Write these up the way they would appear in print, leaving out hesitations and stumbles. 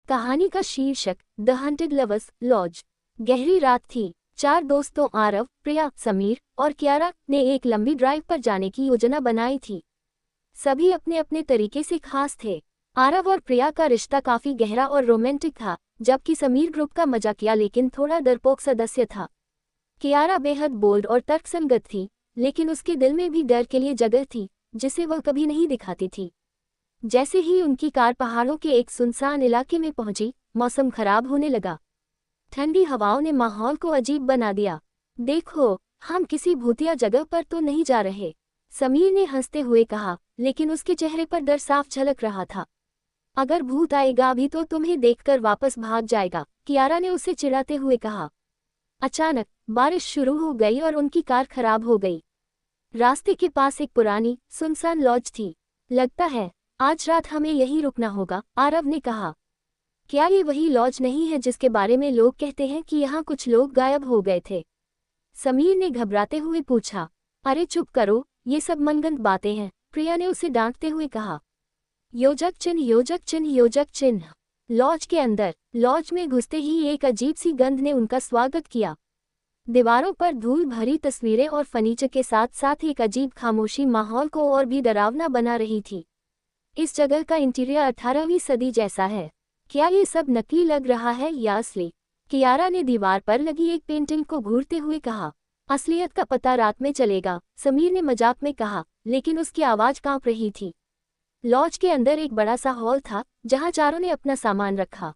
कहानी का शीर्षक द हंटेड लवर्स लॉज। गहरी रात थी। 4 दोस्तों आरव, प्रिया, समीर और कियारा ने एक लंबी ड्राइव पर जाने की योजना बनाई थी। सभी अपने अपने तरीके से खास थे। आरव और प्रिया का रिश्ता काफी गहरा और रोमांटिक था, जबकि समीर ग्रुप का मजाकिया लेकिन थोड़ा डरपोक सदस्य था। कियारा बेहद बोल्ड और तर्कसंगत थी, लेकिन उसके दिल में भी डर के लिए जगह थी, जिसे वह कभी नहीं दिखाती थी। जैसे ही उनकी कार पहाड़ों के एक सुनसान इलाके में पहुंची, मौसम खराब होने लगा। ठंडी हवाओं ने माहौल को अजीब बना दिया। देखो, हम किसी भूतिया जगह पर तो नहीं जा रहे, समीर ने हंसते हुए कहा, लेकिन उसके चेहरे पर डर साफ झलक रहा था। अगर भूत आएगा भी तो तुम्हें देखकर वापस भाग जाएगा, कियारा ने उसे चिढ़ाते हुए कहा। अचानक बारिश शुरू हो गई और उनकी कार खराब हो गई। रास्ते के पास एक पुरानी सुनसान लॉज थी। लगता है आज रात हमें यहीं रुकना होगा, आरव ने कहा। क्या ये वही लॉज नहीं है जिसके बारे में लोग कहते हैं कि यहाँ कुछ लोग गायब हो गए थे? समीर ने घबराते हुए पूछा। अरे चुप करो, ये सब मनगढ़ंत बातें हैं, प्रिया ने उसे डांटते हुए कहा। योजक चिन्ह, योजक चिन्ह, योजक चिन्ह। लॉज के अंदर। लॉज में घुसते ही एक अजीब सी गंध ने उनका स्वागत किया। दीवारों पर धूल भरी तस्वीरें और फर्नीचर के साथ साथ एक अजीब खामोशी माहौल को और भी डरावना बना रही थी। इस जगह का इंटीरियर 18वीं सदी जैसा है। क्या ये सब नकली लग रहा है या असली? कियारा ने दीवार पर लगी एक पेंटिंग को घूरते हुए कहा। असलियत का पता रात में चलेगा, समीर ने मजाक में कहा, लेकिन उसकी आवाज कांप रही थी। लॉज के अंदर एक बड़ा सा हॉल था, जहां चारों ने अपना सामान रखा।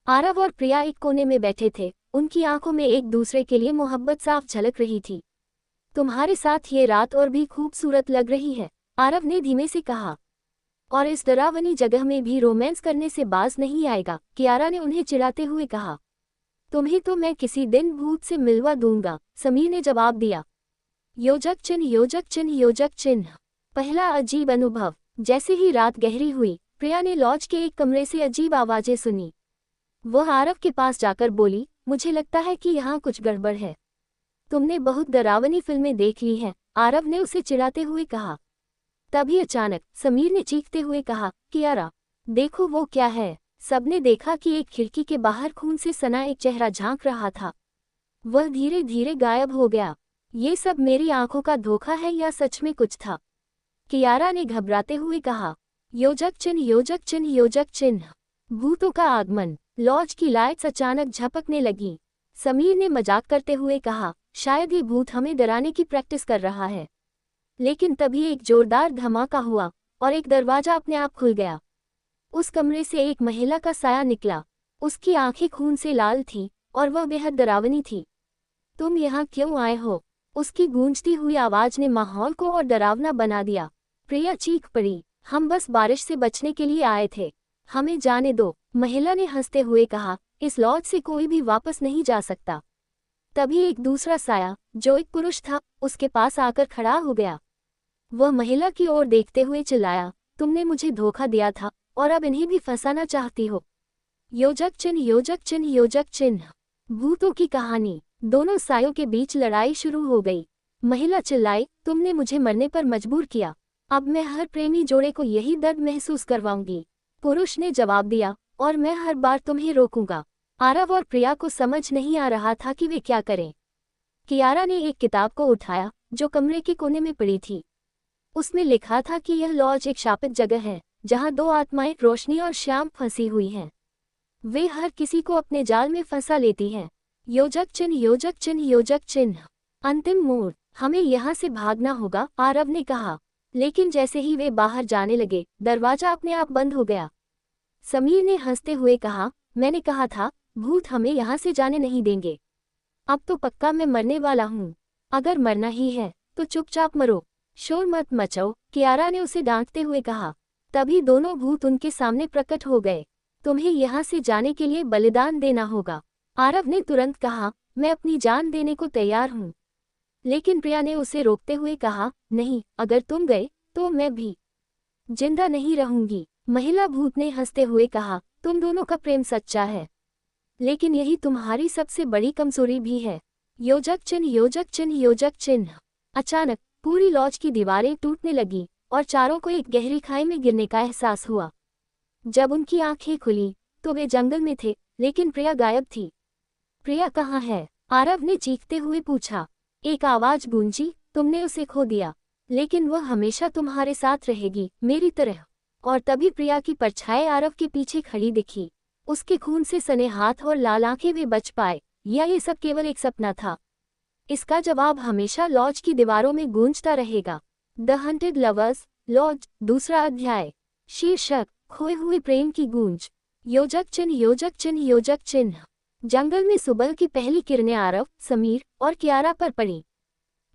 आरव और प्रिया एक कोने में बैठे थे, उनकी आंखों में एक दूसरे के लिए मोहब्बत साफ झलक रही थी। तुम्हारे साथ ये रात और भी खूबसूरत लग रही है, आरव ने धीमे से कहा। और इस डरावनी जगह में भी रोमांस करने से बाज नहीं आएगा, कियारा ने उन्हें चिढ़ाते हुए कहा। तुम्हें तो मैं किसी दिन भूत से मिलवा दूंगा, समीर ने जवाब दिया। योजक चिन्ह, योजक चिन्ह, योजक चिन्ह। पहला अजीब अनुभव। जैसे ही रात गहरी हुई, प्रिया ने लॉज के एक कमरे से अजीब आवाजें सुनी। वह आरव के पास जाकर बोली, मुझे लगता है कि यहाँ कुछ गड़बड़ है। तुमने बहुत डरावनी फिल्में देख ली हैं, आरव ने उसे चिढ़ाते हुए कहा। तभी अचानक समीर ने चीखते हुए कहा, कियारा, देखो वो क्या है। सबने देखा कि एक खिड़की के बाहर खून से सना एक चेहरा झांक रहा था। वह धीरे धीरे गायब हो गया। ये सब मेरी आंखों का धोखा है या सच में कुछ था? कियारा ने घबराते हुए कहा। योजक चिन्ह, योजक चिन्ह, योजक चिन्ह। भूतों का आगमन। लॉज की लाइट्स अचानक झपकने लगी। समीर ने मजाक करते हुए कहा, शायद ये भूत हमें डराने की प्रैक्टिस कर रहा है। लेकिन तभी एक जोरदार धमाका हुआ और एक दरवाजा अपने आप खुल गया। उस कमरे से एक महिला का साया निकला। उसकी आंखें खून से लाल थीं और वह बेहद डरावनी थी। तुम यहाँ क्यों आए हो? उसकी गूंजती हुई आवाज ने माहौल को और डरावना बना दिया। प्रिया चीख पड़ी, हम बस बारिश से बचने के लिए आए थे, हमें जाने दो, महिला ने हंसते हुए कहा। इस लॉज से कोई भी वापस नहीं जा सकता। तभी एक दूसरा साया, जो एक पुरुष था, उसके पास आकर खड़ा हो गया। वह महिला की ओर देखते हुए चिल्लाया, तुमने मुझे धोखा दिया था और अब इन्हें भी फंसाना चाहती हो। योजक चिन्ह, योजक चिन्ह, योजक चिन्ह। भूतों की कहानी। दोनों सायों के बीच लड़ाई शुरू हो गई। महिला चिल्लाई, तुमने मुझे मरने पर मजबूर किया, अब मैं हर प्रेमी जोड़े को यही दर्द महसूस करवाऊंगी। पुरुष ने जवाब दिया, और मैं हर बार तुम्हें रोकूंगा। आरव और प्रिया को समझ नहीं आ रहा था कि वे क्या करें। कियारा ने एक किताब को उठाया, जो कमरे के कोने में पड़ी थी। उसमें लिखा था कि यह लॉज एक शापित जगह है, जहां 2 आत्माएं, रोशनी और श्याम, फंसी हुई हैं। वे हर किसी को अपने जाल में फंसा लेती हैं। योजक चिन्ह, योजक चिन्ह, योजक चिन्ह। अंतिम मोड़। हमें यहाँ से भागना होगा, आरव ने कहा। लेकिन जैसे ही वे बाहर जाने लगे, दरवाजा अपने आप बंद हो गया। समीर ने हंसते हुए कहा, मैंने कहा था, भूत हमें यहाँ से जाने नहीं देंगे। अब तो पक्का मैं मरने वाला हूँ। अगर मरना ही है तो चुपचाप मरो, शोर मत मचाओ, कियारा ने उसे डांटते हुए कहा। तभी दोनों भूत उनके सामने प्रकट हो गए। तुम्हें यहाँ से जाने के लिए बलिदान देना होगा, आरव ने तुरंत कहा। मैं अपनी जान देने को तैयार हूँ। लेकिन प्रिया ने उसे रोकते हुए कहा, नहीं, अगर तुम गए तो मैं भी जिंदा नहीं रहूंगी। महिला भूत ने हंसते हुए कहा, तुम दोनों का प्रेम सच्चा है, लेकिन यही तुम्हारी सबसे बड़ी कमजोरी भी है। योजक चिन्ह, योजक चिन्ह, योजक चिन्ह। अचानक पूरी लॉज की दीवारें टूटने लगी और चारों को एक गहरी खाई में गिरने का एहसास हुआ। जब उनकी आंखें खुली तो वे जंगल में थे, लेकिन प्रिया गायब थी। प्रिया कहाँ है? आरव ने चीखते हुए पूछा। एक आवाज गूंजी, तुमने उसे खो दिया, लेकिन वह हमेशा तुम्हारे साथ रहेगी, मेरी तरह। और तभी प्रिया की परछाई आरव के पीछे खड़ी दिखी। उसके खून से सने हाथ और लाल आंखें वे बच पाए, या ये सब केवल एक सपना था? इसका जवाब हमेशा लॉज की दीवारों में गूंजता रहेगा। द हंटेड लवर्स लॉज, दूसरा अध्याय। शीर्षक, खोए हुए प्रेम की गूंज। योजक चिन्ह, योजक चिन्ह, योजक चिन्ह। जंगल में सुबह की पहली किरणें आरव, समीर और कियारा पर पड़ी।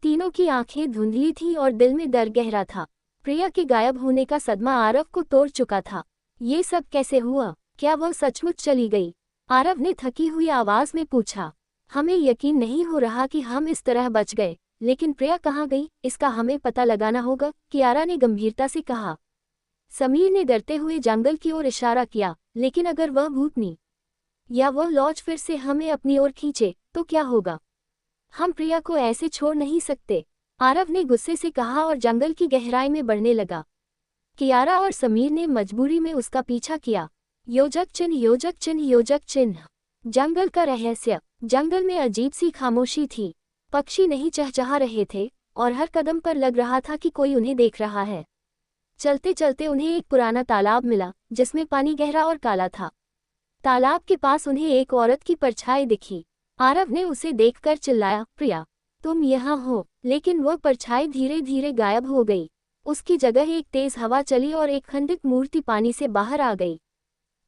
तीनों की आंखें धुंधली थीं और दिल में डर गहरा था। प्रिया के गायब होने का सदमा आरव को तोड़ चुका था। ये सब कैसे हुआ? क्या वह सचमुच चली गई? आरव ने थकी हुई आवाज में पूछा। हमें यकीन नहीं हो रहा कि हम इस तरह बच गए, लेकिन प्रिया कहाँ गई, इसका हमें पता लगाना होगा, कियारा ने गंभीरता से कहा। समीर ने डरते हुए जंगल की ओर इशारा किया, लेकिन अगर वह भूतनी या वह लॉज फिर से हमें अपनी ओर खींचे, तो क्या होगा? हम प्रिया को ऐसे छोड़ नहीं सकते, आरव ने गुस्से से कहा और जंगल की गहराई में बढ़ने लगा। कियारा और समीर ने मजबूरी में उसका पीछा किया। योजक चिन्ह, योजक चिन्ह, योजक चिन्ह। जंगल का रहस्य। जंगल में अजीब सी खामोशी थी। पक्षी नहीं चहचहा रहे थे और हर कदम पर लग रहा था कि कोई उन्हें देख रहा है। चलते चलते उन्हें एक पुराना तालाब मिला, जिसमें पानी गहरा और काला था। तालाब के पास उन्हें एक औरत की परछाई दिखी। आरव ने उसे देखकर चिल्लाया, प्रिया, तुम यहाँ हो। लेकिन वह परछाई धीरे धीरे गायब हो गई। उसकी जगह एक तेज हवा चली और एक खंडित मूर्ति पानी से बाहर आ गई।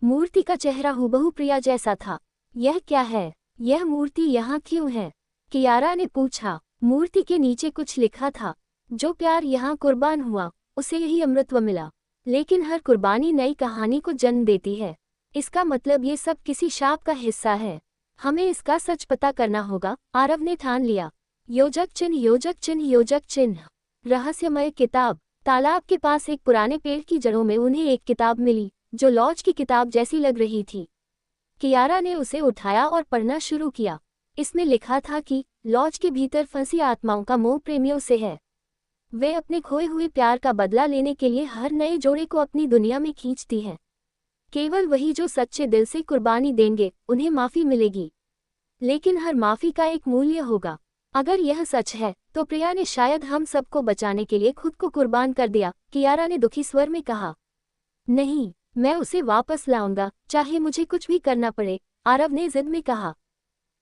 मूर्ति का चेहरा हूबहू प्रिया जैसा था। यह क्या है? यह मूर्ति यहाँ क्यों है? कियारा ने पूछा। मूर्ति के नीचे कुछ लिखा था, जो प्यार यहाँ कुर्बान हुआ, उसे यही अमृतत्व मिला। लेकिन हर कुर्बानी नई कहानी को जन्म देती है। इसका मतलब ये सब किसी शाप का हिस्सा है। हमें इसका सच पता करना होगा, आरव ने ठान लिया। योजक चिन्ह, योजक चिन्ह, योजक चिन्ह। रहस्यमय किताब। तालाब के पास एक पुराने पेड़ की जड़ों में उन्हें एक किताब मिली, जो लॉज की किताब जैसी लग रही थी। कियारा ने उसे उठाया और पढ़ना शुरू किया। इसमें लिखा था कि लॉज के भीतर फंसी आत्माओं का मोह प्रेमियों से है। वे अपने खोए हुए प्यार का बदला लेने के लिए हर नए जोड़े को अपनी दुनिया में खींचती हैं। केवल वही जो सच्चे दिल से कुर्बानी देंगे, उन्हें माफ़ी मिलेगी। लेकिन हर माफ़ी का एक मूल्य होगा। अगर यह सच है, तो प्रिया ने शायद हम सबको बचाने के लिए खुद को कुर्बान कर दिया, कियारा ने दुखी स्वर में कहा। नहीं, मैं उसे वापस लाऊंगा, चाहे मुझे कुछ भी करना पड़े, आरव ने जिद में कहा।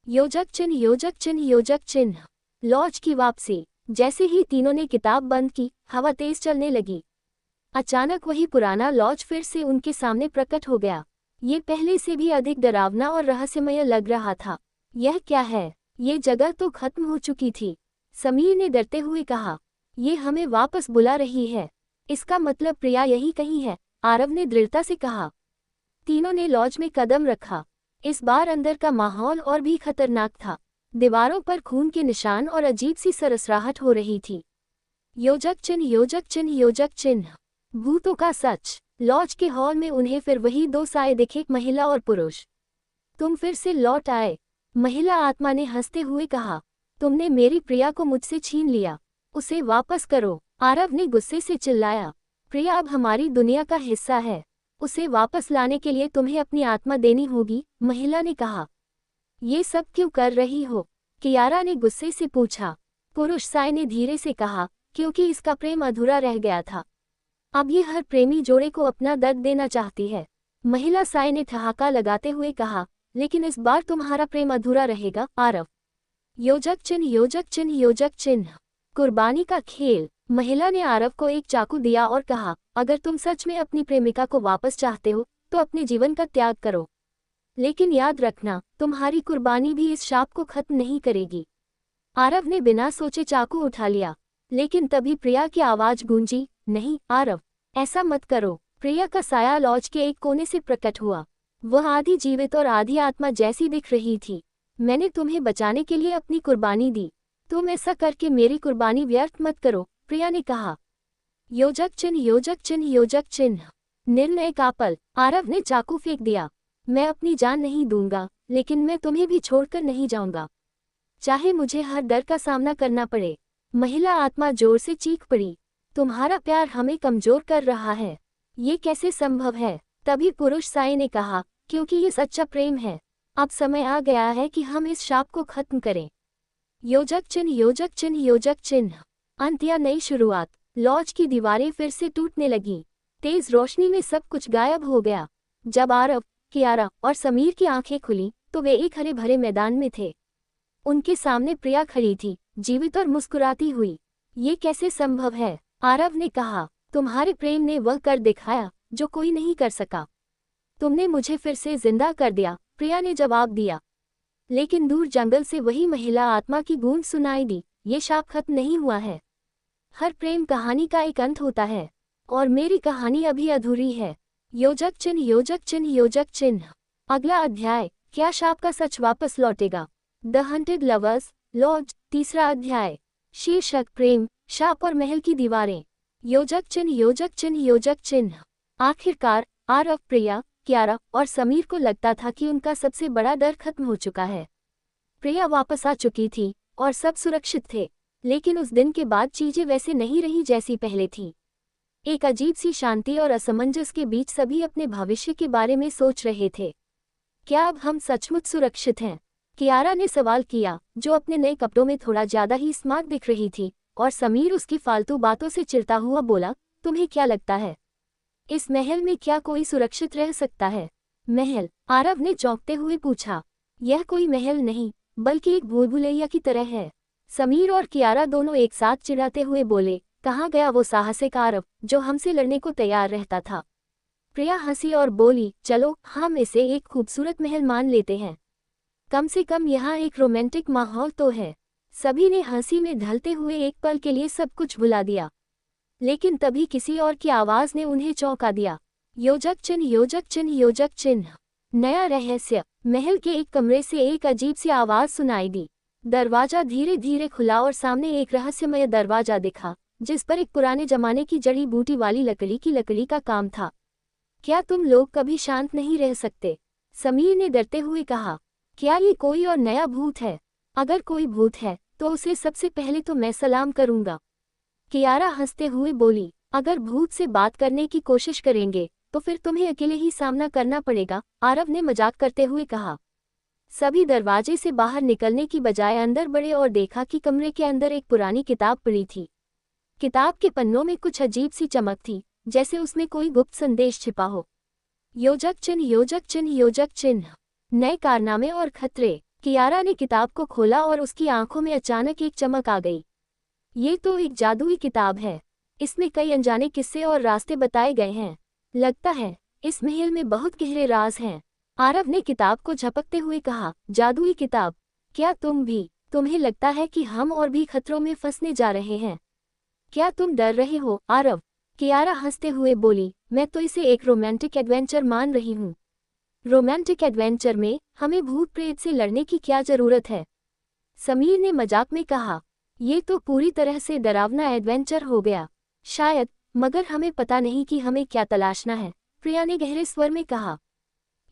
योजक चिन्ह, योजक चिन्ह, योजक चिन्ह। लॉज की वापसी। जैसे ही तीनों ने किताब बंद की, हवा तेज चलने लगी। अचानक वही पुराना लॉज फिर से उनके सामने प्रकट हो गया। ये पहले से भी अधिक डरावना और रहस्यमय लग रहा था। यह क्या है? ये जगह तो खत्म हो चुकी थी, समीर ने डरते हुए कहा। ये हमें वापस बुला रही है। इसका मतलब प्रिया यही कहीं है, आरव ने दृढ़ता से कहा। तीनों ने लॉज में कदम रखा। इस बार अंदर का माहौल और भी खतरनाक था। दीवारों पर खून के निशान और अजीब सी सरसराहट हो रही थी। योजक चिन्ह, योजक चिन्ह, योजक चिन्ह। भूतों का सच। लॉज के हॉल में उन्हें फिर वही दो साए दिखे, महिला और पुरुष। तुम फिर से लौट आए, महिला आत्मा ने हंसते हुए कहा। तुमने मेरी प्रिया को मुझसे छीन लिया, उसे वापस करो, आरव ने गुस्से से चिल्लाया। प्रिया अब हमारी दुनिया का हिस्सा है, उसे वापस लाने के लिए तुम्हें अपनी आत्मा देनी होगी, महिला ने कहा। ये सब क्यों कर रही हो? कियारा ने गुस्से से पूछा। पुरुष साए ने धीरे से कहा, क्योंकि इसका प्रेम अधूरा रह गया था। अब ये हर प्रेमी जोड़े को अपना दर्द देना चाहती है, महिला साए ने ठहाका लगाते हुए कहा। लेकिन इस बार तुम्हारा प्रेम अधूरा रहेगा, आरव। योजक चिन्ह, योजक चिन्ह, योजक चिन्ह। कुर्बानी का खेल। महिला ने आरव को एक चाकू दिया और कहा, अगर तुम सच में अपनी प्रेमिका को वापस चाहते हो, तो अपने जीवन का त्याग करो। लेकिन याद रखना, तुम्हारी कुर्बानी भी इस शाप को खत्म नहीं करेगी। आरव ने बिना सोचे चाकू उठा लिया, लेकिन तभी प्रिया की आवाज गूंजी, नहीं आरव, ऐसा मत करो। प्रिया का साया लॉज के एक कोने से प्रकट हुआ। वह आधी जीवित और आधी आत्मा जैसी दिख रही थी। मैंने तुम्हें बचाने के लिए अपनी कुर्बानी दी, तुम ऐसा करके मेरी कुर्बानी व्यर्थ मत करो, प्रिया ने कहा। योजक चिन्ह, योजक चिन्ह, योजक चिन्ह। निर्णय का पल। आरव ने चाकू फेंक दिया। मैं अपनी जान नहीं दूंगा, लेकिन मैं तुम्हें भी छोड़कर नहीं जाऊंगा, चाहे मुझे हर डर का सामना करना पड़े। महिला आत्मा जोर से चीख पड़ी। तुम्हारा प्यार हमें कमजोर कर रहा है, ये कैसे संभव है? तभी पुरुष साए ने कहा, क्योंकि ये सच्चा प्रेम है। अब समय आ गया है कि हम इस शाप को खत्म करें। योजक चिन्ह, योजक चिन्ह, योजक चिन्ह। अंत या नई शुरुआत। लॉज की दीवारें फिर से टूटने लगीं। तेज रोशनी में सब कुछ गायब हो गया। जब आरव, कियारा और समीर की आंखें खुली तो वे एक हरे भरे मैदान में थे। उनके सामने प्रिया खड़ी थी, जीवित और मुस्कुराती हुई। ये कैसे संभव है? आरव ने कहा, तुम्हारे प्रेम ने वह कर दिखाया जो कोई नहीं कर सका। तुमने मुझे फिर से जिंदा कर दिया, प्रिया ने जवाब दिया। लेकिन दूर जंगल से वही महिला आत्मा की गूंज सुनाई दी, ये शाप खत्म नहीं हुआ है। हर प्रेम कहानी का एक अंत होता है, और मेरी कहानी अभी अधूरी है। योजक चिन्ह, योजक चिन्ह, योजक चिन्ह। अगला अध्याय, क्या शाप का सच वापस लौटेगा? द हंटेड लवर्स लॉज, तीसरा अध्याय। शीर्षक, प्रेम, शाप और महल की दीवारें। योजक चिन्ह, योजक चिन्ह, योजक चिन्ह। आखिरकार आरव, प्रिया, कियारा और समीर को लगता था कि उनका सबसे बड़ा डर खत्म हो चुका है। प्रिया वापस आ चुकी थी और सब सुरक्षित थे, लेकिन उस दिन के बाद चीजें वैसे नहीं रही जैसी पहले थी। एक अजीब सी शांति और असमंजस के बीच सभी अपने भविष्य के बारे में सोच रहे थे। क्या अब हम सचमुच सुरक्षित हैं? कियारा ने सवाल किया, जो अपने नए कपड़ों में थोड़ा ज्यादा ही स्मार्ट दिख रही थी, और समीर उसकी फालतू बातों से चिढ़ता हुआ बोला, तुम्हें क्या लगता है, इस महल में क्या कोई सुरक्षित रह सकता है? महल? आरव ने चौंकते हुए पूछा। यह कोई महल नहीं, बल्कि एक भूल भुलैया की तरह है। समीर और कियारा दोनों एक साथ चिढ़ाते हुए बोले, कहाँ गया वो साहसिक आरव जो हमसे लड़ने को तैयार रहता था? प्रिया हंसी और बोली, चलो हम इसे एक खूबसूरत महल मान लेते हैं। कम से कम यहाँ एक रोमांटिक माहौल तो है। सभी ने हंसी में ढलते हुए एक पल के लिए सब कुछ भुला दिया। लेकिन तभी किसी और की आवाज ने उन्हें चौंका दिया। योजक चिन्ह, योजक चिन्ह, योजक चिन्ह। नया रहस्य। महल के एक कमरे से एक अजीब सी आवाज सुनाई दी। दरवाजा धीरे धीरे खुला और सामने एक रहस्यमय दरवाजा दिखा, जिस पर एक पुराने जमाने की जड़ी बूटी वाली लकड़ी का काम था। क्या तुम लोग कभी शांत नहीं रह सकते? समीर ने डरते हुए कहा। क्या ये कोई और नया भूत है? अगर कोई भूत है तो उसे सबसे पहले तो मैं सलाम करूंगा। कियारा हंसते हुए बोली, अगर भूत से बात करने की कोशिश करेंगे तो फिर तुम्हें अकेले ही सामना करना पड़ेगा, आरव ने मजाक करते हुए कहा। सभी दरवाजे से बाहर निकलने की बजाय अंदर बढ़े और देखा कि कमरे के अंदर एक पुरानी किताब पड़ी थी। किताब के पन्नों में कुछ अजीब सी चमक थी, जैसे उसमें कोई गुप्त संदेश छिपा हो। योजक चिन्ह, योजक चिन्ह, योजक चिन्ह। नए कारनामे और खतरे। कियारा ने किताब को खोला और उसकी आंखों में अचानक एक चमक आ गई। ये तो एक जादुई किताब है। इसमें कई अनजाने किस्से और रास्ते बताए गए हैं। लगता है इस महल में बहुत गहरे राज हैं। आरव ने किताब को झपकते हुए कहा, जादुई किताब? क्या तुम्हें लगता है कि हम और भी खतरों में फंसने जा रहे हैं? क्या तुम डर रहे हो, आरव? कियारा हंसते हुए बोली, मैं तो इसे एक रोमांटिक एडवेंचर मान रही हूँ। रोमांटिक एडवेंचर में हमें भूत प्रेत से लड़ने की क्या जरूरत है? समीर ने मजाक में कहा। ये तो पूरी तरह से डरावना एडवेंचर हो गया। शायद, मगर हमें पता नहीं कि हमें क्या तलाशना है, प्रिया ने गहरे स्वर में कहा।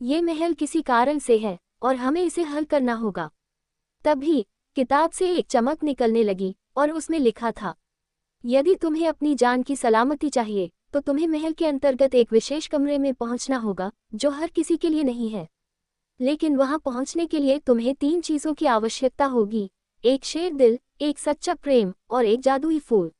ये महल किसी कारण से है और हमें इसे हल करना होगा। तभी किताब से एक चमक निकलने लगी और उसमें लिखा था, यदि तुम्हें अपनी जान की सलामती चाहिए तो तुम्हें महल के अंतर्गत एक विशेष कमरे में पहुंचना होगा जो हर किसी के लिए नहीं है। लेकिन वहां पहुंचने के लिए तुम्हें 3 चीजों की आवश्यकता होगी, एक शेर दिल, एक सच्चा प्रेम और एक जादुई फूल।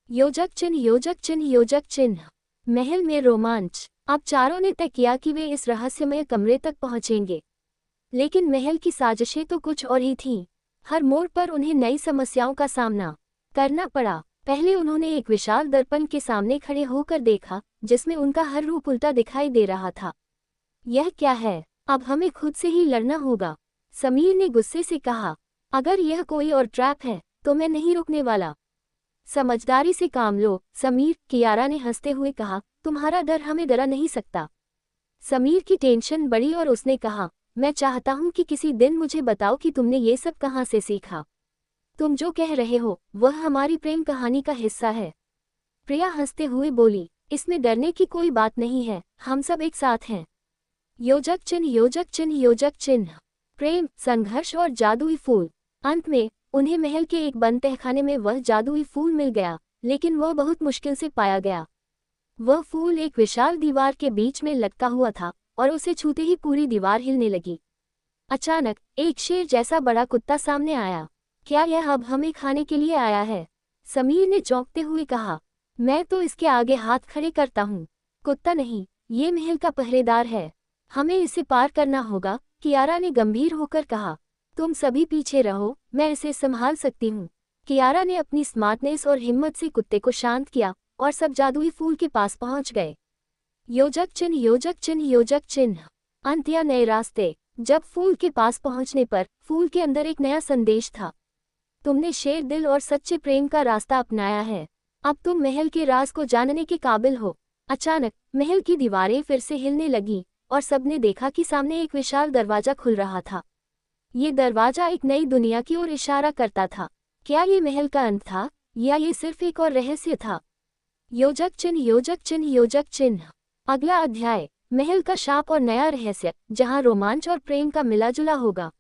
योजक चिन्ह, योजक चिन्ह, योजक चिन्ह। महल में रोमांच। अब चारों ने तय किया कि वे इस रहस्यमय कमरे तक पहुंचेंगे। लेकिन महल की साजिशें तो कुछ और ही थीं। हर मोड़ पर उन्हें नई समस्याओं का सामना करना पड़ा। पहले उन्होंने एक विशाल दर्पण के सामने खड़े होकर देखा, जिसमें उनका हर रूप उल्टा दिखाई दे रहा था। यह क्या है? अब हमें खुद से ही लड़ना होगा, समीर ने गुस्से से कहा। अगर यह कोई और ट्रैप है तो मैं नहीं रुकने वाला। समझदारी से काम लो, समीर, कियारा ने हंसते हुए कहा। तुम्हारा डर हमें डरा नहीं सकता। समीर की टेंशन बढ़ी और उसने कहा, मैं चाहता हूं कि किसी दिन मुझे बताओ कि तुमने ये सब कहां से सीखा। तुम जो कह रहे हो वह हमारी प्रेम कहानी का हिस्सा है। प्रिया हंसते हुए बोली, इसमें डरने की कोई बात नहीं है, हम सब एक साथ हैं। योजक चिन्ह, योजक चिन्ह, योजक चिन्ह। प्रेम, संघर्ष और जादुई फूल। अंत में उन्हें महल के एक बंद तहखाने में वह जादुई फूल मिल गया, लेकिन वह बहुत मुश्किल से पाया गया। वह फूल एक विशाल दीवार के बीच में लटका हुआ था और उसे छूते ही पूरी दीवार हिलने लगी। अचानक एक शेर जैसा बड़ा कुत्ता सामने आया। क्या यह अब हमें खाने के लिए आया है? समीर ने चौंकते हुए कहा। मैं तो इसके आगे हाथ खड़े करता हूँ। कुत्ता नहीं, ये महल का पहरेदार है। हमें इसे पार करना होगा, कियारा ने गंभीर होकर कहा। तुम सभी पीछे रहो, मैं इसे संभाल सकती हूँ। कियारा ने अपनी स्मार्टनेस और हिम्मत से कुत्ते को शांत किया और सब जादुई फूल के पास पहुंच गए। योजक चिन्ह, योजक चिन्ह, योजक चिन्ह। अंत या नए रास्ते। जब फूल के पास पहुंचने पर फूल के अंदर एक नया संदेश था। तुमने शेर दिल और सच्चे प्रेम का रास्ता अपनाया है। अब तुम महल के राज को जानने के काबिल हो। अचानक महल की दीवारें फिर से हिलने लगीं और सबने देखा कि सामने एक विशाल दरवाजा खुल रहा था। ये दरवाजा एक नई दुनिया की ओर इशारा करता था। क्या ये महल का अंत था या ये सिर्फ एक और रहस्य था? योजक चिन्ह, योजक चिन्ह, योजक चिन्ह। अगला अध्याय, महल का शाप और नया रहस्य, जहां रोमांच और प्रेम का मिलाजुला होगा।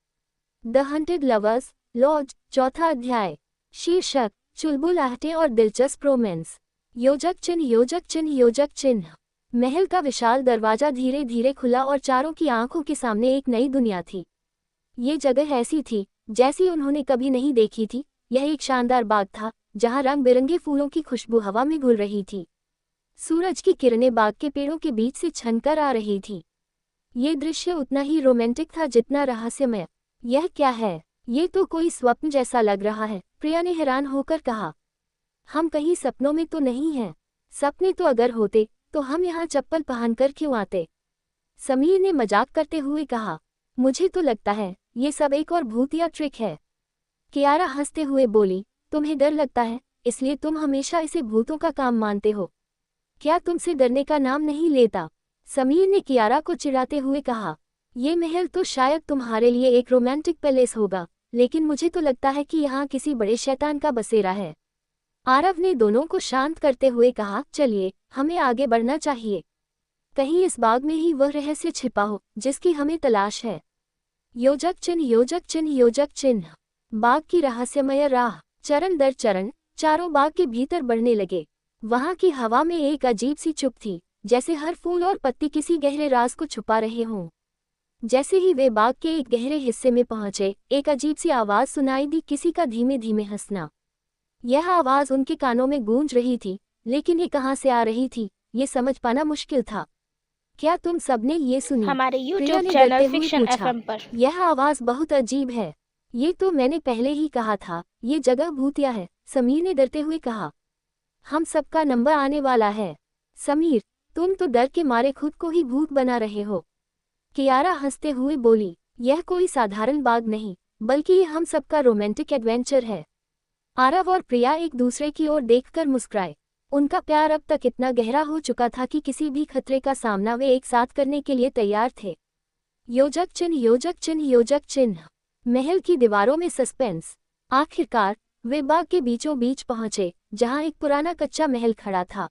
द हंटेड लवर्स लॉज, चौथा अध्याय। शीर्षक, चुलबुलाहटें और दिलचस्प रोमांस। योजक चिन्ह, योजक चिन्ह, योजक चिन्ह। महल का विशाल दरवाजा धीरे धीरे खुला और चारों की आंखों के सामने एक नई दुनिया थी। ये जगह ऐसी थी जैसी उन्होंने कभी नहीं देखी थी। यह एक शानदार बाग था जहां रंग बिरंगे फूलों की खुशबू हवा में घुल रही थी। सूरज की किरणें बाग के पेड़ों के बीच से छनकर आ रही थी। ये दृश्य उतना ही रोमांटिक था जितना रहस्यमय। यह क्या है? ये तो कोई स्वप्न जैसा लग रहा है, प्रिया ने हैरान होकर कहा। हम कहीं सपनों में तो नहीं हैं। सपने तो अगर होते तो हम यहाँ चप्पल पहनकर क्यों आते? समीर ने मजाक करते हुए कहा। मुझे तो लगता है ये सब एक और भूत या ट्रिक है। कियारा हंसते हुए बोली, तुम्हें डर लगता है, इसलिए तुम हमेशा इसे भूतों का काम मानते हो। क्या तुमसे डरने का नाम नहीं लेता? समीर ने कियारा को चिढ़ाते हुए कहा। ये महल तो शायद तुम्हारे लिए एक रोमांटिक पैलेस होगा, लेकिन मुझे तो लगता है कि यहाँ किसी बड़े शैतान का बसेरा है। आरव ने दोनों को शांत करते हुए कहा, चलिए हमें आगे बढ़ना चाहिए। कहीं इस बाग में ही वह रहस्य छिपा हो जिसकी हमें तलाश है। योजक चिन्ह, योजक चिन्ह, योजक चिन्ह। बाग की रहस्यमय राह। चरण दर चरण चारों बाग के भीतर बढ़ने लगे। वहां की हवा में एक अजीब सी चुप थी, जैसे हर फूल और पत्ती किसी गहरे राज को छुपा रहे हों। जैसे ही वे बाग के एक गहरे हिस्से में पहुंचे, एक अजीब सी आवाज सुनाई दी, किसी का धीमे धीमे हंसना। यह आवाज उनके कानों में गूंज रही थी, लेकिन ये कहाँ से आ रही थी ये समझ पाना मुश्किल था। क्या तुम सबने ये सुनी? हमारे प्रिया YouTube ने चैनल डरते हुए फिक्शन पूछा। FM पर। यह आवाज बहुत अजीब है। ये तो मैंने पहले ही कहा था, ये जगह भूतिया है, समीर ने डरते हुए कहा। हम सबका नंबर आने वाला है। समीर, तुम तो डर के मारे खुद को ही भूत बना रहे हो। कियारा हंसते हुए बोली, यह कोई साधारण बाग नहीं, बल्कि ये हम सबका रोमांटिक एडवेंचर है। आरव और प्रिया एक दूसरे की ओर देखकर मुस्कुराए। उनका प्यार अब तक इतना गहरा हो चुका था कि किसी भी खतरे का सामना वे एक साथ करने के लिए तैयार थे। योजक चिन्ह, योजक चिन्ह, योजक चिन्ह। महल की दीवारों में सस्पेंस। आखिरकार वे बाग के बीचों बीच पहुंचे, जहां एक पुराना कच्चा महल खड़ा था।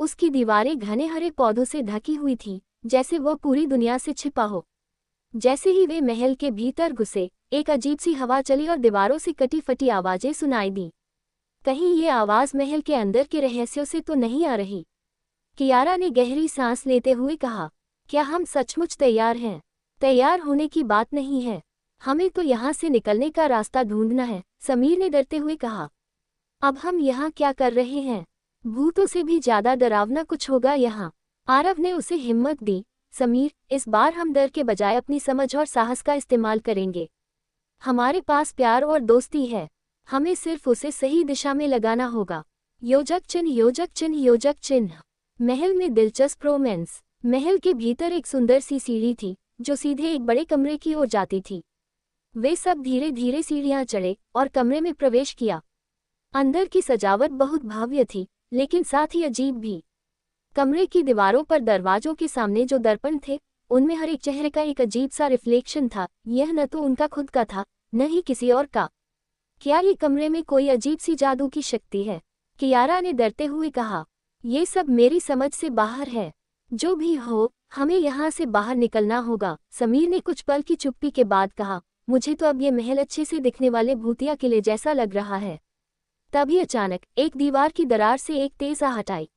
उसकी दीवारें घने हरे पौधों से ढकी हुई थीं, जैसे वह पूरी दुनिया से छिपा हो। जैसे ही वे महल के भीतर घुसे, एक अजीब सी हवा चली और दीवारों से कटी फटी आवाजें सुनाई दी। कहीं ये आवाज महल के अंदर के रहस्यों से तो नहीं आ रही? कियारा ने गहरी सांस लेते हुए कहा। क्या हम सचमुच तैयार हैं? तैयार होने की बात नहीं है, हमें तो यहाँ से निकलने का रास्ता ढूंढना है, समीर ने डरते हुए कहा। अब हम यहाँ क्या कर रहे हैं? भूतों से भी ज्यादा डरावना कुछ होगा यहाँ। आरव ने उसे हिम्मत दी। समीर, इस बार हम डर के बजाय अपनी समझ और साहस का इस्तेमाल करेंगे। हमारे पास प्यार और दोस्ती है, हमें सिर्फ उसे सही दिशा में लगाना होगा। योजक चिन्ह, योजक चिन्ह, योजक चिन्ह। महल में दिलचस्प रोमांस। महल के भीतर एक सुंदर सी सीढ़ी थी जो सीधे एक बड़े कमरे की ओर जाती थी। वे सब धीरे धीरे सीढ़ियां चढ़े और कमरे में प्रवेश किया। अंदर की सजावट बहुत भव्य थी, लेकिन साथ ही अजीब भी। कमरे की दीवारों पर दरवाजों के सामने जो दर्पण थे, उनमें हर एक चेहरे का एक अजीब सा रिफ्लेक्शन था। यह न तो उनका खुद का था, न ही किसी और का। क्या ये कमरे में कोई अजीब सी जादू की शक्ति है? कियारा ने डरते हुए कहा। ये सब मेरी समझ से बाहर है। जो भी हो, हमें यहाँ से बाहर निकलना होगा, समीर ने कुछ पल की चुप्पी के बाद कहा। मुझे तो अब ये महल अच्छे से दिखने वाले भूतिया किले जैसा लग रहा है। तभी अचानक एक दीवार की दरार से एक तेज आहट आई।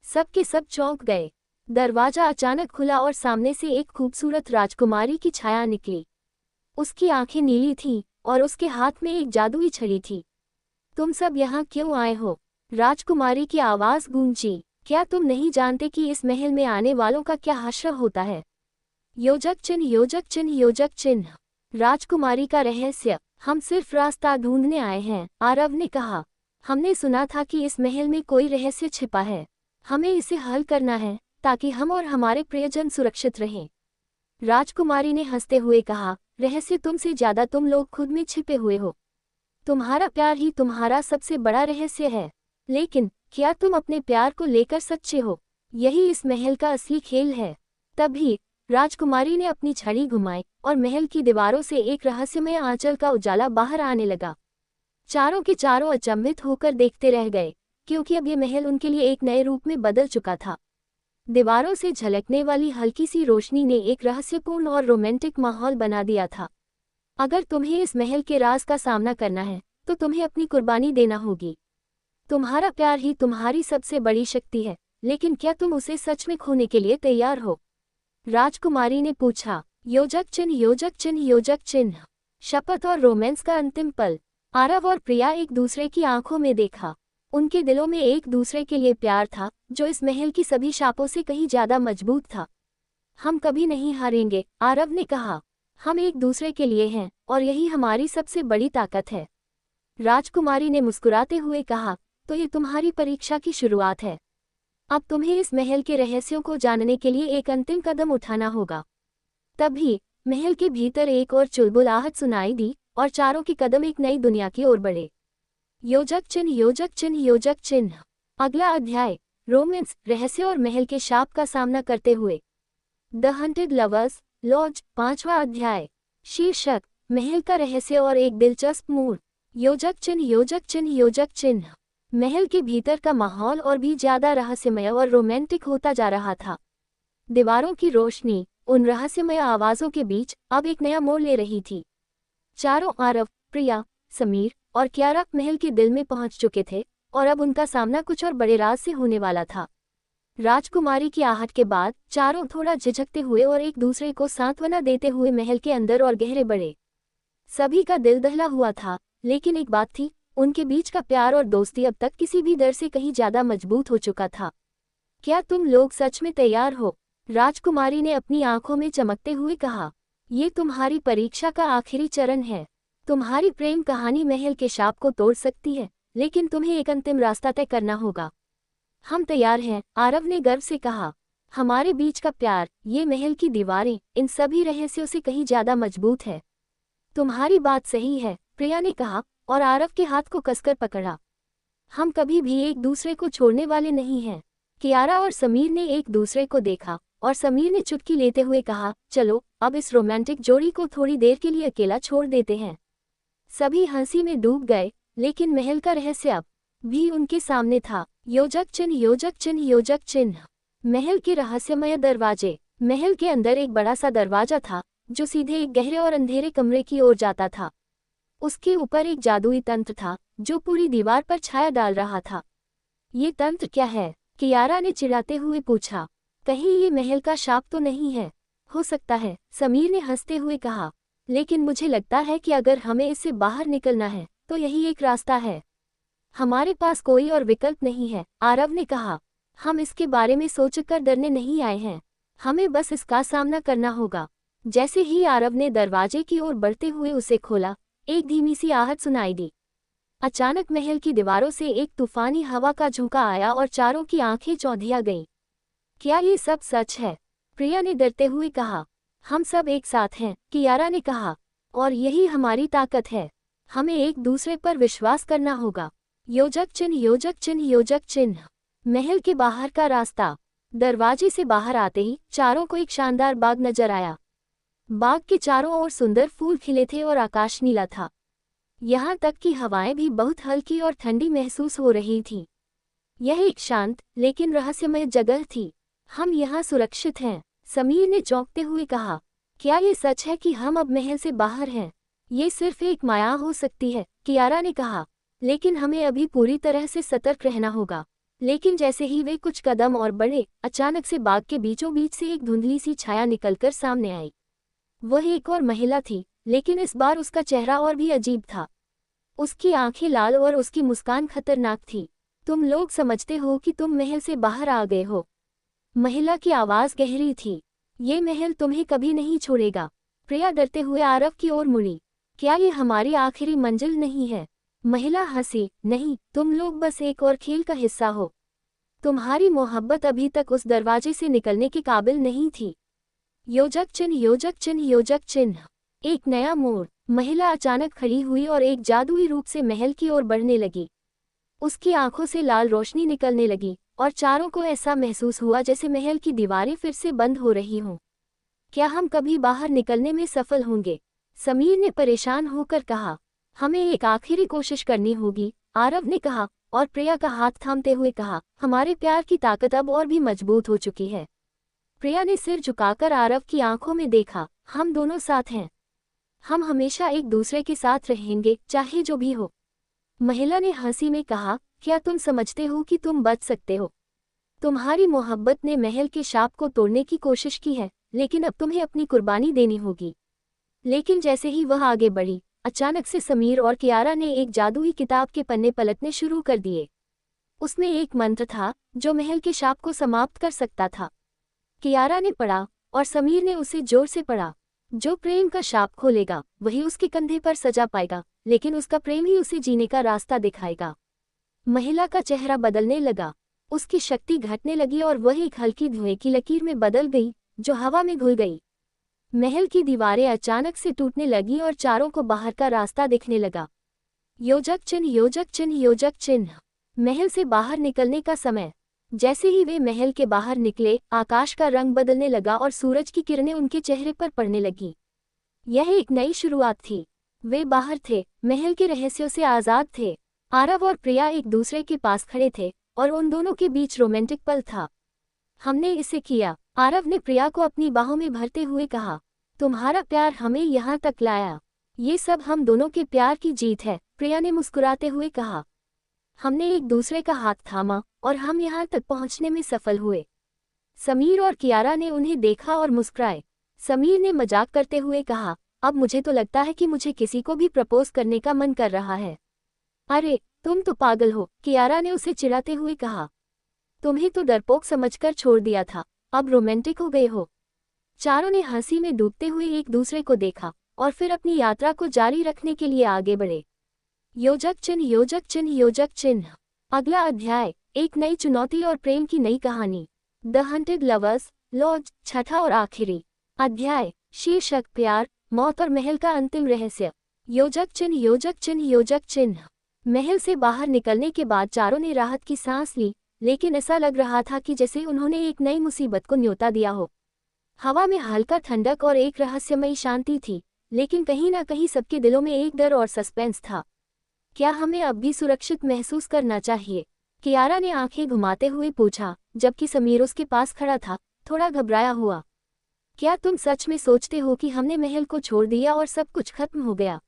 सब के सब चौंक गए। दरवाजा अचानक खुला और सामने से एक खूबसूरत राजकुमारी की छाया निकली। उसकी आंखें नीली थीं और उसके हाथ में एक जादुई छड़ी थी। तुम सब यहाँ क्यों आए हो? राजकुमारी की आवाज़ गूंजी। क्या तुम नहीं जानते कि इस महल में आने वालों का क्या हश्र होता है? योजक चिन्ह, योजक चिन्ह, योजक चिन्ह। राजकुमारी का रहस्य। हम सिर्फ रास्ता ढूंढने आए हैं, आरव ने कहा। हमने सुना था कि इस महल में कोई रहस्य छिपा है। हमें इसे हल करना है ताकि हम और हमारे प्रियजन सुरक्षित रहें। राजकुमारी ने हंसते हुए कहा, रहस्य तुमसे ज्यादा तुम लोग खुद में छिपे हुए हो। तुम्हारा प्यार ही तुम्हारा सबसे बड़ा रहस्य है। लेकिन क्या तुम अपने प्यार को लेकर सच्चे हो? यही इस महल का असली खेल है। तभी राजकुमारी ने अपनी छड़ी घुमाई और महल की दीवारों से एक रहस्यमय आंचल का उजाला बाहर आने लगा। चारों के चारों अचंभित होकर देखते रह गए, क्योंकि अब ये महल उनके लिए एक नए रूप में बदल चुका था। दीवारों से झलकने वाली हल्की सी रोशनी ने एक रहस्यपूर्ण और रोमांटिक माहौल बना दिया था। अगर तुम्हें इस महल के राज का सामना करना है तो तुम्हें अपनी कुर्बानी देना होगी। तुम्हारा प्यार ही तुम्हारी सबसे बड़ी शक्ति है, लेकिन क्या तुम उसे सच में खोने के लिए तैयार हो? राजकुमारी ने पूछा। योजक चिन्ह, योजक चिन्ह, योजक चिन्ह। शपथ और रोमांस का अंतिम पल। आरव और प्रिया एक दूसरे की आंखों में देखा। उनके दिलों में एक दूसरे के लिए प्यार था जो इस महल की सभी शापों से कहीं ज्यादा मजबूत था। हम कभी नहीं हारेंगे, आरव ने कहा। हम एक दूसरे के लिए हैं और यही हमारी सबसे बड़ी ताकत है। राजकुमारी ने मुस्कुराते हुए कहा, तो ये तुम्हारी परीक्षा की शुरुआत है। अब तुम्हें इस महल के रहस्यों को जानने के लिए एक अंतिम कदम उठाना होगा। तभी महल के भीतर एक और चुलबुलाहट सुनाई दी और चारों के कदम एक नई दुनिया की ओर बढ़े। योजक चिन्ह, योजक चिन्ह, योजक चिन्ह। अगला अध्याय, रोमांस, रहस्य और महल के शाप का सामना करते हुए। द हंटेड लवर्स लॉज, 5वां अध्याय। शीर्षक, महल का रहस्य और एक दिलचस्प मोड़। योजक चिन्ह, योजक चिन्ह, योजक चिन्ह। महल के भीतर का माहौल और भी ज्यादा रहस्यमय और रोमांटिक होता जा रहा था। दीवारों की रोशनी उन रहस्यमय आवाजों के बीच अब एक नया मोड़ ले रही थी। चारों आरव, प्रिया, समीर और क्यारा महल के दिल में पहुंच चुके थे और अब उनका सामना कुछ और बड़े राज से होने वाला था। राजकुमारी की आहट के बाद चारों थोड़ा झिझकते हुए और एक दूसरे को सांत्वना देते हुए महल के अंदर और गहरे बढ़े। सभी का दिल दहला हुआ था, लेकिन एक बात थी, उनके बीच का प्यार और दोस्ती अब तक किसी भी डर से कहीं ज्यादा मजबूत हो चुका था। क्या तुम लोग सच में तैयार हो? राजकुमारी ने अपनी आंखों में चमकते हुए कहा। ये तुम्हारी परीक्षा का आखिरी चरण है। तुम्हारी प्रेम कहानी महल के शाप को तोड़ सकती है, लेकिन तुम्हें एक अंतिम रास्ता तय करना होगा। हम तैयार हैं, आरव ने गर्व से कहा। हमारे बीच का प्यार, ये महल की दीवारें, इन सभी रहस्यों से कहीं ज्यादा मजबूत है। तुम्हारी बात सही है, प्रिया ने कहा और आरव के हाथ को कसकर पकड़ा। हम कभी भी एक दूसरे को छोड़ने वाले नहीं हैं। कियारा और समीर ने एक दूसरे को देखा और समीर ने चुटकी लेते हुए कहा, चलो अब इस रोमांटिक जोड़ी को थोड़ी देर के लिए अकेला छोड़ देते हैं। सभी हंसी में डूब गए, लेकिन महल का रहस्य अब भी उनके सामने था। योजक चिन्ह, योजक चिन्ह, योजक चिन्ह। महल के रहस्यमय दरवाजे। महल के अंदर एक बड़ा सा दरवाजा था जो सीधे एक गहरे और अंधेरे कमरे की ओर जाता था। उसके ऊपर एक जादुई तंत्र था जो पूरी दीवार पर छाया डाल रहा था। ये तंत्र क्या है? कियारा ने चिढ़ाते हुए पूछा। कहीं ये महल का शाप तो नहीं है? हो सकता है, समीर ने हंसते हुए कहा, लेकिन मुझे लगता है कि अगर हमें इससे बाहर निकलना है तो यही एक रास्ता है। हमारे पास कोई और विकल्प नहीं है, आरव ने कहा। हम इसके बारे में सोचकर डरने नहीं आए हैं, हमें बस इसका सामना करना होगा। जैसे ही आरव ने दरवाजे की ओर बढ़ते हुए उसे खोला, एक धीमी सी आहट सुनाई दी। अचानक महल की दीवारों से एक तूफानी हवा का झोंका आया और चारों की आंखें चौंधिया गईं। क्या ये सब सच है? प्रिया ने डरते हुए कहा। हम सब एक साथ हैं, कियारा ने कहा, और यही हमारी ताकत है। हमें एक दूसरे पर विश्वास करना होगा। योजक चिन्ह, योजक चिन्ह, योजक चिन्ह। महल के बाहर का रास्ता। दरवाजे से बाहर आते ही चारों को एक शानदार बाग नजर आया। बाग के चारों ओर सुंदर फूल खिले थे और आकाश नीला था। यहाँ तक कि हवाएं भी बहुत हल्की और ठंडी महसूस हो रही थीं। यह एक शांत लेकिन रहस्यमय जगह थी। हम यहाँ सुरक्षित हैं, समीर ने चौंकते हुए कहा। क्या ये सच है कि हम अब महल से बाहर हैं? ये सिर्फ एक माया हो सकती है, कियारा ने कहा, लेकिन हमें अभी पूरी तरह से सतर्क रहना होगा। लेकिन जैसे ही वे कुछ कदम और बढ़े, अचानक से बाग के बीचों बीच से एक धुंधली सी छाया निकलकर सामने आई। वह एक और महिला थी, लेकिन इस बार उसका चेहरा और भी अजीब था। उसकी आंखें लाल और उसकी मुस्कान खतरनाक थी। तुम लोग समझते हो कि तुम महल से बाहर आ गए हो? महिला की आवाज गहरी थी। ये महल तुम्हें कभी नहीं छोड़ेगा। प्रिया डरते हुए आरव की ओर मुड़ी। क्या ये हमारी आखिरी मंजिल नहीं है? महिला हंसी। नहीं, तुम लोग बस एक और खेल का हिस्सा हो। तुम्हारी मोहब्बत अभी तक उस दरवाजे से निकलने के काबिल नहीं थी। योजक चिन्ह, योजक चिन्ह, योजक चिन्ह। एक नया मोड़। महिला अचानक खड़ी हुई और एक जादुई रूप से महल की ओर बढ़ने लगी। उसकी आंखों से लाल रोशनी निकलने लगी और चारों को ऐसा महसूस हुआ जैसे महल की दीवारें फिर से बंद हो रही हों। क्या हम कभी बाहर निकलने में सफल होंगे? समीर ने परेशान होकर कहा। हमें एक आखिरी कोशिश करनी होगी, आरव ने कहा, और प्रिया का हाथ थामते हुए कहा, हमारे प्यार की ताकत अब और भी मजबूत हो चुकी है। प्रिया ने सिर झुकाकर आरव की आंखों में देखा। हम दोनों साथ हैं। हम हमेशा एक दूसरे के साथ रहेंगे, चाहे जो भी हो। महिला ने हंसी में कहा, क्या तुम समझते हो कि तुम बच सकते हो? तुम्हारी मोहब्बत ने महल के शाप को तोड़ने की कोशिश की है, लेकिन अब तुम्हें अपनी कुर्बानी देनी होगी। लेकिन जैसे ही वह आगे बढ़ी, अचानक से समीर और कियारा ने एक जादुई किताब के पन्ने पलटने शुरू कर दिए। उसमें एक मंत्र था जो महल के शाप को समाप्त कर सकता था। कियारा ने पढ़ा और समीर ने उसे जोर से पढ़ा। जो प्रेम का शाप खोलेगा वही उसके कंधे पर सजा पाएगा, लेकिन उसका प्रेम ही उसे जीने का रास्ता दिखाएगा। महिला का चेहरा बदलने लगा। उसकी शक्ति घटने लगी और वह एक हल्की धुएं की लकीर में बदल गई, जो हवा में घुल गई। महल की दीवारें अचानक से टूटने लगी और चारों को बाहर का रास्ता दिखने लगा। योजक चिन्ह, योजक चिन्ह, योजक चिन्ह। महल से बाहर निकलने का समय। जैसे ही वे महल के बाहर निकले, आकाश का रंग बदलने लगा और सूरज की किरणें उनके चेहरे पर पड़ने लगी। यह एक नई शुरुआत थी। वे बाहर थे, महल के रहस्यों से आजाद थे। आरव और प्रिया एक दूसरे के पास खड़े थे और उन दोनों के बीच रोमांटिक पल था। हमने इसे किया, आरव ने प्रिया को अपनी बाहों में भरते हुए कहा। तुम्हारा प्यार हमें यहाँ तक लाया। ये सब हम दोनों के प्यार की जीत है, प्रिया ने मुस्कुराते हुए कहा। हमने एक दूसरे का हाथ थामा और हम यहाँ तक पहुँचने में सफल हुए। समीर और कियारा ने उन्हें देखा और मुस्कुराए। समीर ने मजाक करते हुए कहा, अब मुझे तो लगता है कि मुझे किसी को भी प्रपोज करने का मन कर रहा है। अरे, तुम तो पागल हो, कियारा ने उसे चिढ़ाते हुए कहा। तुम्हें तो डरपोक समझकर छोड़ दिया था, अब रोमांटिक हो गए हो। चारों ने हंसी में डूबते हुए एक दूसरे को देखा और फिर अपनी यात्रा को जारी रखने के लिए आगे बढ़े। योजक चिन्ह, योजक चिन्ह, योजक चिन्ह। अगला अध्याय, एक नई चुनौती और प्रेम की नई कहानी। द हंटेड लवर्स लॉज, छठा और आखिरी अध्याय। शीर्षक, प्यार, मौत और महल का अंतिम रहस्य। योजक चिन्ह, योजक चिन्ह, योजक चिन्ह। महल से बाहर निकलने के बाद चारों ने राहत की सांस ली, लेकिन ऐसा लग रहा था कि जैसे उन्होंने एक नई मुसीबत को न्योता दिया हो। हवा में हल्का ठंडक और एक रहस्यमयी शांति थी, लेकिन कहीं ना कहीं सबके दिलों में एक डर और सस्पेंस था। क्या हमें अब भी सुरक्षित महसूस करना चाहिए? कियारा ने आंखें घुमाते हुए पूछा, जबकि समीर उसके पास खड़ा था, थोड़ा घबराया हुआ। क्या तुम सच में सोचते हो कि हमने महल को छोड़ दिया और सब कुछ खत्म हो गया?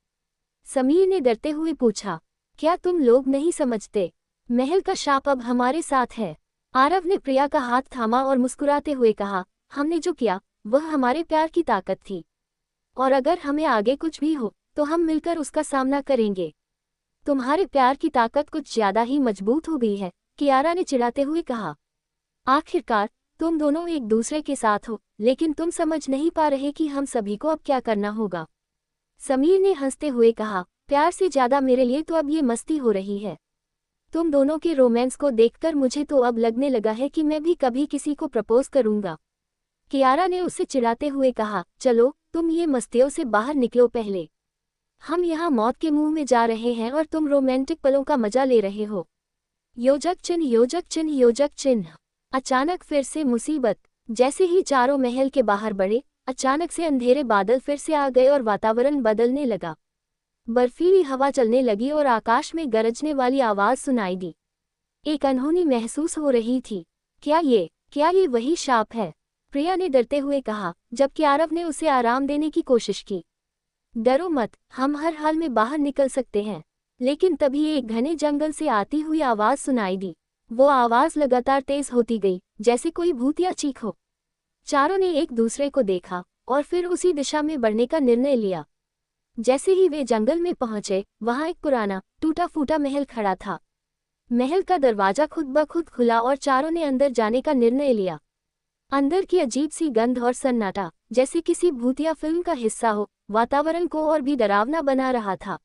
समीर ने डरते हुए पूछा। क्या तुम लोग नहीं समझते? महल का शाप अब हमारे साथ है। आरव ने प्रिया का हाथ थामा और मुस्कुराते हुए कहा, हमने जो किया वह हमारे प्यार की ताकत थी, और अगर हमें आगे कुछ भी हो तो हम मिलकर उसका सामना करेंगे। तुम्हारे प्यार की ताकत कुछ ज्यादा ही मजबूत हो गई है, कियारा ने चिढ़ाते हुए कहा। आखिरकार तुम दोनों एक दूसरे के साथ हो, लेकिन तुम समझ नहीं पा रहे कि हम सभी को अब क्या करना होगा। समीर ने हंसते हुए कहा, प्यार से ज्यादा मेरे लिए तो अब ये मस्ती हो रही है। तुम दोनों के रोमांस को देखकर मुझे तो अब लगने लगा है कि मैं भी कभी किसी को प्रपोज करूंगा। कियारा ने उसे चिढ़ाते हुए कहा, चलो तुम ये मस्तियों से बाहर निकलो पहले। हम यहाँ मौत के मुंह में जा रहे हैं और तुम रोमांटिक पलों का मजा ले रहे हो। योजक चिन्ह, योजक चिन्ह, योजक चिन्ह। अचानक फिर से मुसीबत। जैसे ही चारों महल के बाहर बढ़े, अचानक से अंधेरे बादल फिर से आ गए और वातावरण बदलने लगा। बर्फीली हवा चलने लगी और आकाश में गरजने वाली आवाज सुनाई दी। एक अनहोनी महसूस हो रही थी। क्या ये वही शाप है? प्रिया ने डरते हुए कहा, जबकि आरव ने उसे आराम देने की कोशिश की। डरो मत, हम हर हाल में बाहर निकल सकते हैं। लेकिन तभी एक घने जंगल से आती हुई आवाज सुनाई दी। वो आवाज लगातार तेज होती गई, जैसे कोई भूत या चीख हो। चारों ने एक दूसरे को देखा और फिर उसी दिशा में बढ़ने का निर्णय लिया। जैसे ही वे जंगल में पहुंचे, वहां एक पुराना टूटा फूटा महल खड़ा था। महल का दरवाजा खुद ब खुद खुला और चारों ने अंदर जाने का निर्णय लिया। अंदर की अजीब सी गंध और सन्नाटा, जैसे किसी भूतिया फिल्म का हिस्सा हो, वातावरण को और भी डरावना बना रहा था।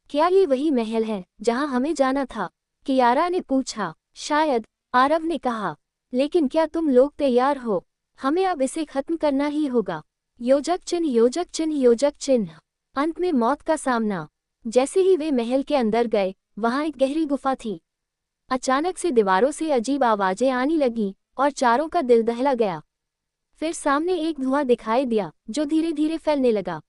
क्या ये वही महल है जहां हमें जाना था? कियारा ने पूछा। शायद, आरव ने कहा। लेकिन क्या तुम लोग तैयार हो? हमें अब इसे खत्म करना ही होगा। योजक चिन्ह, योजक चिन्ह, योजक चिन्ह। अंत में मौत का सामना। जैसे ही वे महल के अंदर गए, वहां एक गहरी गुफा थी। अचानक से दीवारों से अजीब आवाजें आने लगीं और चारों का दिल दहला गया। फिर सामने एक धुआं दिखाई दिया जो धीरे धीरे फैलने लगा।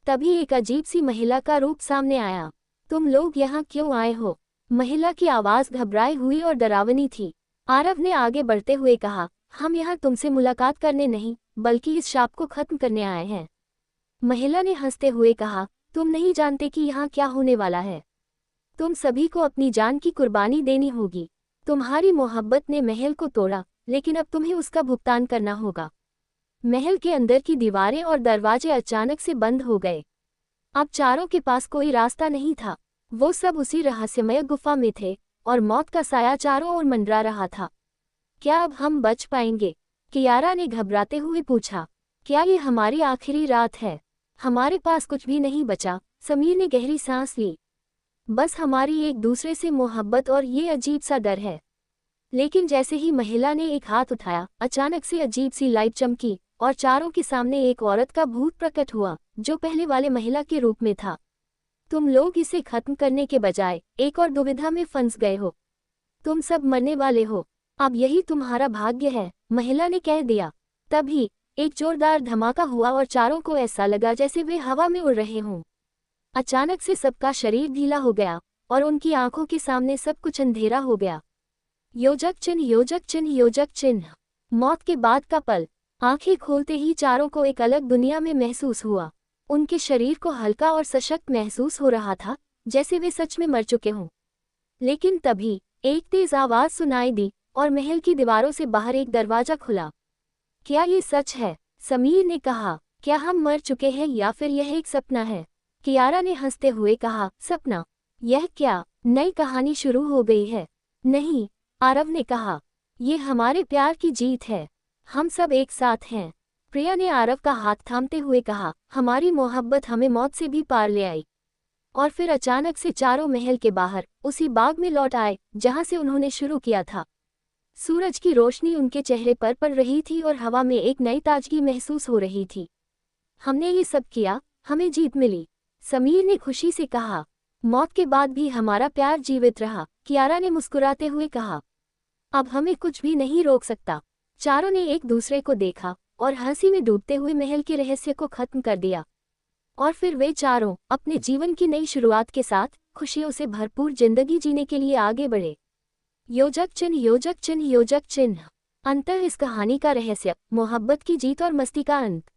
तभी एक अजीब सी महिला का रूप सामने आया। तुम लोग यहाँ क्यों आए हो? महिला की आवाज घबराई हुई और डरावनी थी। आरव ने आगे बढ़ते हुए कहा, हम यहाँ तुमसे मुलाकात करने नहीं, बल्कि इस शाप को खत्म करने आए हैं। महिला ने हंसते हुए कहा, तुम नहीं जानते कि यहाँ क्या होने वाला है। तुम सभी को अपनी जान की कुर्बानी देनी होगी। तुम्हारी मोहब्बत ने महल को तोड़ा, लेकिन अब तुम्हें उसका भुगतान करना होगा। महल के अंदर की दीवारें और दरवाजे अचानक से बंद हो गए। अब चारों के पास कोई रास्ता नहीं था। वो सब उसी रहस्यमय गुफा में थे और मौत का साया चारों ओर मंडरा रहा था। क्या अब हम बच पाएंगे? कियारा ने घबराते हुए पूछा। क्या ये हमारी आखिरी रात है? हमारे पास कुछ भी नहीं बचा। समीर ने गहरी सांस ली। बस हमारी एक दूसरे से मोहब्बत और ये अजीब सा डर है। लेकिन जैसे ही महिला ने एक हाथ उठाया, अचानक से अजीब सी लाइट चमकी और चारों के सामने एक औरत का भूत प्रकट हुआ, जो पहले वाले महिला के रूप में था। तुम लोग इसे खत्म करने के बजाय एक और दुविधा में फंस गए हो। तुम सब मरने वाले हो। अब यही तुम्हारा भाग्य है, महिला ने कह दिया। तभी एक जोरदार धमाका हुआ और चारों को ऐसा लगा जैसे वे हवा में उड़ रहे हों। अचानक से सबका शरीर ढीला हो गया और उनकी आंखों के सामने सब कुछ अंधेरा हो गया। योजक चिन्ह, योजक चिन्ह, योजक चिन्ह। मौत के बाद का पल। आंखें खोलते ही चारों को एक अलग दुनिया में महसूस हुआ। उनके शरीर को हल्का और सशक्त महसूस हो रहा था, जैसे वे सच में मर चुके हों। लेकिन तभी एक तेज आवाज सुनाई दी और महल की दीवारों से बाहर एक दरवाजा खुला। क्या ये सच है? समीर ने कहा। क्या हम मर चुके हैं या फिर यह एक सपना है? कियारा ने हंसते हुए कहा, सपना? यह क्या नई कहानी शुरू हो गई है? नहीं, आरव ने कहा। ये हमारे प्यार की जीत है। हम सब एक साथ हैं। प्रिया ने आरव का हाथ थामते हुए कहा, हमारी मोहब्बत हमें मौत से भी पार ले आई। और फिर अचानक से चारों महल के बाहर उसी बाग में लौट आए जहां से उन्होंने शुरू किया था। सूरज की रोशनी उनके चेहरे पर पड़ रही थी और हवा में एक नई ताजगी महसूस हो रही थी। हमने ये सब किया, हमें जीत मिली, समीर ने खुशी से कहा। मौत के बाद भी हमारा प्यार जीवित रहा, कियारा ने मुस्कुराते हुए कहा। अब हमें कुछ भी नहीं रोक सकता। चारों ने एक दूसरे को देखा और हंसी में डूबते हुए महल के रहस्य को खत्म कर दिया। और फिर वे चारों अपने जीवन की नई शुरुआत के साथ खुशियों से भरपूर जिंदगी जीने के लिए आगे बढ़े। योजक चिन्ह, योजक चिन्ह, योजक चिन्ह। अंततः इस कहानी का रहस्य मोहब्बत की जीत और मस्ती का अंत।